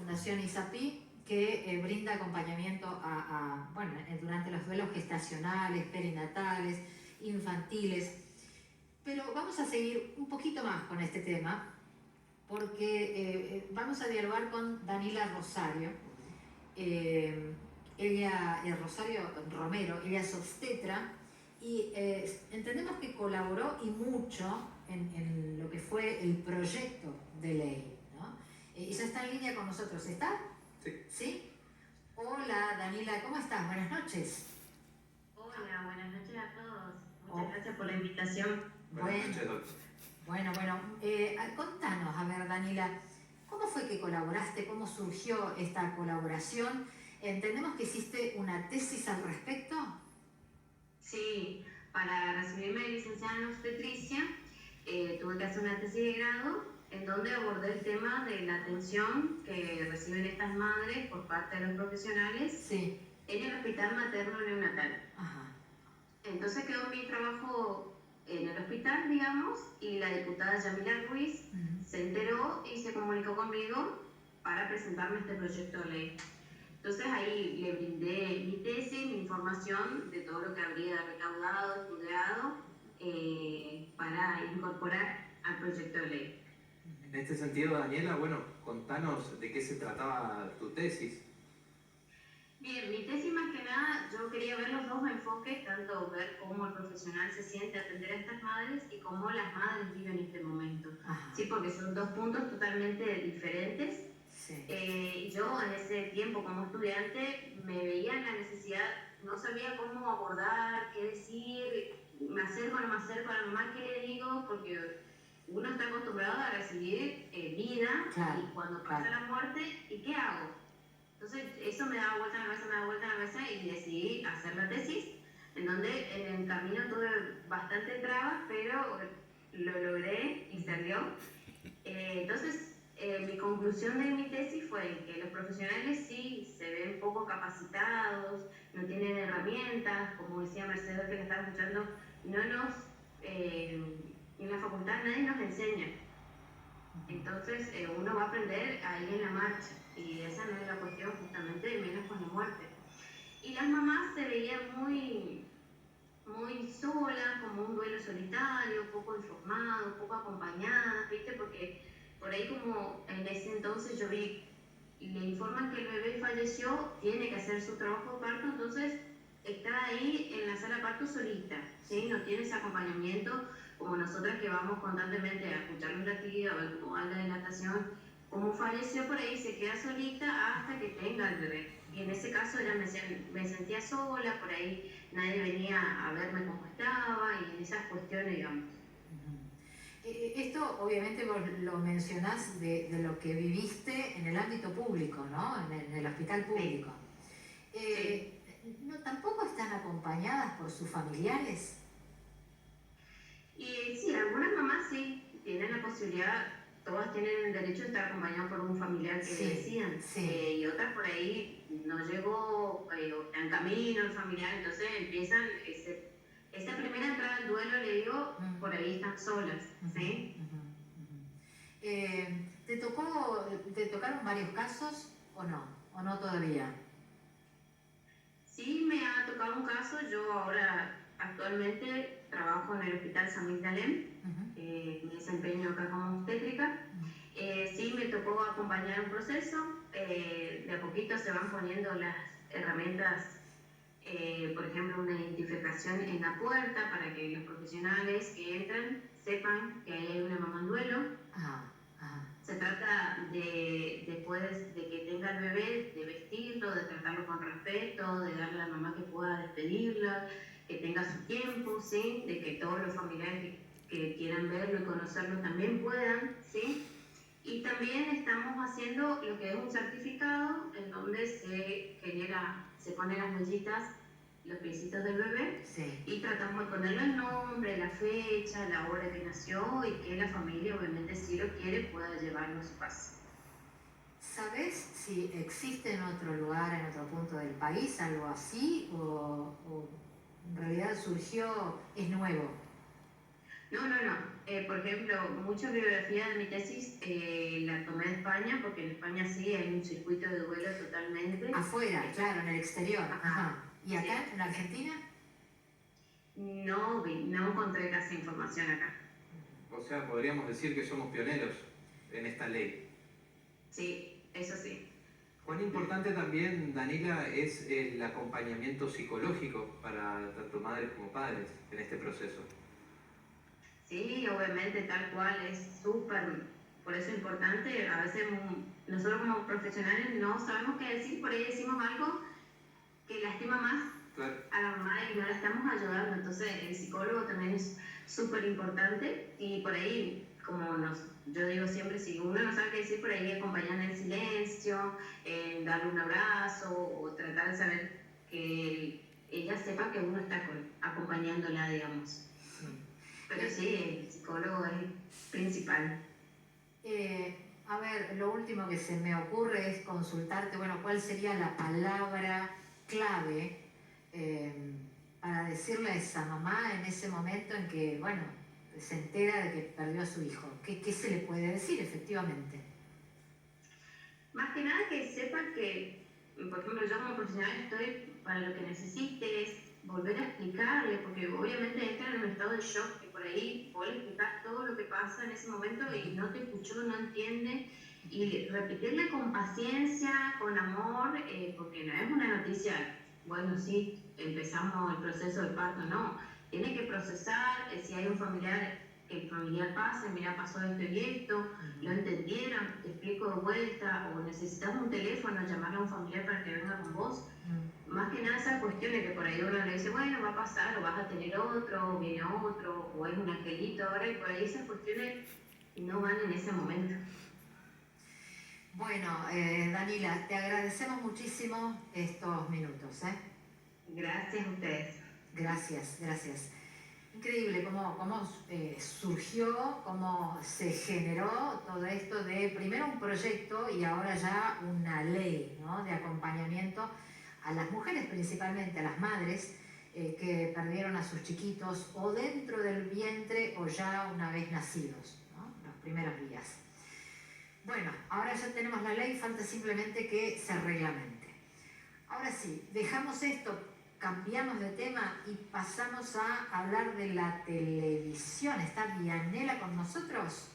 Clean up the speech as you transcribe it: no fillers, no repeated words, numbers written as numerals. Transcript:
Fundación ISAPI, que brinda acompañamiento durante los duelos gestacionales, perinatales, infantiles. Pero vamos a seguir un poquito más con este tema, porque vamos a dialogar con Danila Rosario. Ella es Rosario Romero, ella es obstetra, y entendemos que colaboró y mucho en lo que fue el proyecto de ley, ¿no? Ella está en línea con nosotros, ¿está? Sí. ¿Sí? Hola Danila, ¿cómo estás? Buenas noches. Hola, buenas noches a todos. Muchas gracias por la invitación. Buenas noches, doctor. Bueno, contanos, a ver Danila, ¿cómo fue que colaboraste? ¿Cómo surgió esta colaboración? Entendemos que hiciste una tesis al respecto. Sí, para recibirme de licenciada en obstetricia tuve que hacer una tesis de grado en donde abordé el tema de la atención que reciben estas madres por parte de los profesionales Sí. en el hospital materno neonatal. Ajá. Entonces quedó mi trabajo en el hospital, digamos, y la diputada Yamila Ruiz se enteró y se comunicó conmigo para presentarme este proyecto de ley. Entonces ahí le brindé mi tesis, mi información de todo lo que habría recaudado, estudiado, para incorporar al proyecto de ley. En este sentido, Daniela, bueno, contanos de qué se trataba tu tesis. Bien, mi tesis más que nada, yo quería ver los dos enfoques, tanto ver cómo el profesional se siente atender a estas madres y cómo las madres viven este momento. Sí, porque son dos puntos totalmente diferentes. Sí. Yo en ese tiempo como estudiante me veía en la necesidad, no sabía cómo abordar, qué decir, me acerco o no me acerco a la mamá, qué le digo, porque uno está acostumbrado a recibir vida, claro, y cuando pasa la muerte, ¿y qué hago? Entonces eso me daba vuelta en la cabeza y decidí hacer la tesis, en donde en el camino tuve bastante trabas, pero lo logré y salió. Entonces mi conclusión de mi tesis fue que los profesionales sí se ven poco capacitados, no tienen herramientas, como decía Mercedes que la estaba escuchando, no nos, en la facultad nadie nos enseña. Entonces uno va a aprender ahí en la marcha, y esa no es la cuestión justamente, menos con la muerte. Y las mamás se veían muy solas, como un duelo solitario, poco informado, poco acompañadas, ¿viste? Porque por ahí, como en ese entonces yo vi y le informan que el bebé falleció, tiene que hacer su trabajo de parto, entonces está ahí en la sala de parto solita, ¿sí? No tiene ese acompañamiento como nosotras que vamos constantemente a escuchar un latido, a ver cómo va la dilatación. Como falleció por ahí, se queda solita hasta que tenga el bebé. Y en ese caso ella me sentía sola, por ahí nadie venía a verme cómo estaba y en esas cuestiones, digamos. Esto obviamente vos lo mencionás de lo que viviste en el ámbito público, ¿no? En el hospital público. Sí. ¿No, tampoco están acompañadas por sus familiares? Y sí, algunas mamás sí tienen la posibilidad, todas tienen el derecho de estar acompañadas por un familiar que decidan. Y otras por ahí no llegó, está en camino el familiar, entonces empiezan esa primera entrada al duelo, le digo, por ahí están solas, ¿sí? ¿Te tocaron varios casos o no todavía? Sí, me ha tocado un caso. Yo ahora actualmente trabajo en el Hospital San Miguel de Alem, me desempeño acá como obstétrica. Sí, me tocó acompañar un proceso, de a poquito se van poniendo las herramientas, por ejemplo, una identificación en la puerta para que los profesionales que entran sepan que ahí hay una mamá en duelo. Se trata de, después de que tenga el bebé, de vestirlo, de tratarlo con respeto, de darle a la mamá que pueda despedirla, que tenga su tiempo, ¿sí? De que todos los familiares que quieran verlo y conocerlo también puedan, ¿sí? Y también estamos haciendo lo que es un certificado en donde se ponen las huellitas, los piecitos del bebé, y tratamos de ponerle el nombre, la fecha, la hora que nació, y que la familia, obviamente, si lo quiere, pueda llevarlo a su casa. ¿Sabes si existe en otro lugar, en otro punto del país, algo así, o en realidad surgió, es nuevo? No, no, no. Por ejemplo, mucha bibliografía de mi tesis la tomé de España, porque en España sí hay un circuito de duelo totalmente. Afuera, claro, en el exterior. Ajá. ¿Y acá, Sí. en Argentina? No encontré casi información acá. O sea, podríamos decir que somos pioneros en esta ley. Sí, eso sí. Cuán importante también, Daniela, es el acompañamiento psicológico para tanto madres como padres en este proceso. Sí, obviamente, tal cual, es súper, por eso es importante. A veces nosotros como profesionales no sabemos qué decir, por ahí decimos algo que lastima más Claro. a la mamá y no la estamos ayudando. Entonces, el psicólogo también es súper importante y por ahí, yo digo siempre, si uno no sabe qué decir, por ahí acompañar en silencio, darle un abrazo o tratar de saber que ella sepa que uno está acompañándola, digamos. Pero sí, el psicólogo es el principal. A ver, lo último que se me ocurre es consultarte, bueno, ¿cuál sería la palabra clave eh, para decirle a esa mamá en ese momento en que, bueno, se entera de que perdió a su hijo? ¿Qué se le puede decir efectivamente? Más que nada que sepa que, por ejemplo, yo como profesional estoy para lo que necesites, volver a explicarle, porque obviamente entra en un estado de shock que por ahí vos le explicás todo lo que pasa en ese momento y no te escuchó, no entiende, y repetirle con paciencia, con amor, porque no es una noticia, bueno, sí, empezamos el proceso de parto, no, tiene que procesar, si hay un familiar, que el familiar pase, mira, pasó esto y esto, lo entendieron, te explico de vuelta, o necesitas un teléfono, llamarle a un familiar para que venga con vos. Más que nada esas cuestiones que por ahí uno le dice, bueno, va a pasar, o vas a tener otro, o viene otro, o es un angelito ahora, y por ahí esas cuestiones no van en ese momento. Bueno, Danila, te agradecemos muchísimo estos minutos, ¿eh? Gracias a ustedes. Gracias, gracias. Increíble cómo surgió, cómo se generó todo esto de primero un proyecto y ahora ya una ley, ¿no?, de acompañamiento a las mujeres, principalmente a las madres que perdieron a sus chiquitos o dentro del vientre o ya una vez nacidos, ¿no?, los primeros días. Bueno, ahora ya tenemos la ley, falta simplemente que se reglamente. Ahora sí, dejamos esto, cambiamos de tema y pasamos a hablar de la televisión. ¿Está Dianela con nosotros?